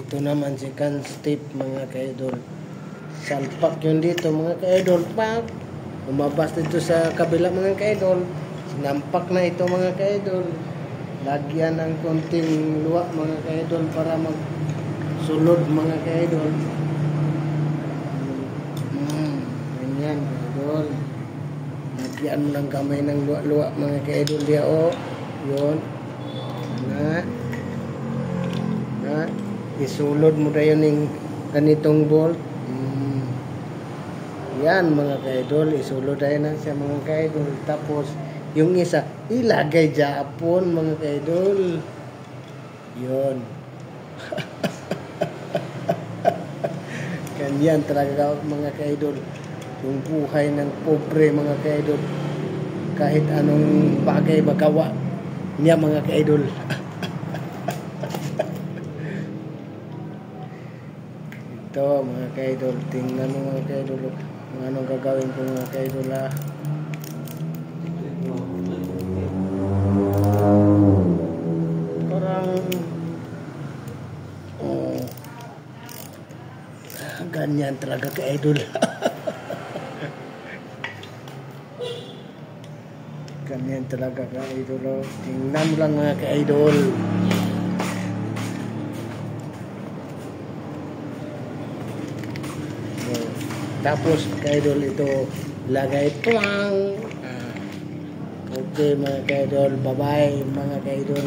Ito naman second step mga ka-idol. Salpak yun dito mga ka-idol. Pag lumabas dito sa kabila mga ka-idol, sinampak na ito mga ka-idol. Lagyan ng konting luwa mga ka-idol para magsulod mga ka-idol. Ganyan ka-idol. Lagyan mo ng kamay ng luwa-luwa mga ka-idol diya o. Yun. Isulod mo tayo ng ganitong bolt. Yan mga ka-idol, isulod tayo na siya mga ka-idol. Tapos yung isa ilagay Japon mga ka-idol. Yun. Ganyan talaga mga ka-idol. Yung buhay ng pobre mga ka-idol. Kahit anong bagay magawa niya mga ka-idol. Ito mga ka-idol, tingnan mo mga ka-idol kung anong gagawin ko mga ka-idol ha. Parang ganyan talaga ka-idol. Ganyan talaga ka-idol. Tingnan mo lang mga ka-idol. Tapos ka-idol ito lagay tuwang. Okay mga ka-idol, bye bye mga ka-idol.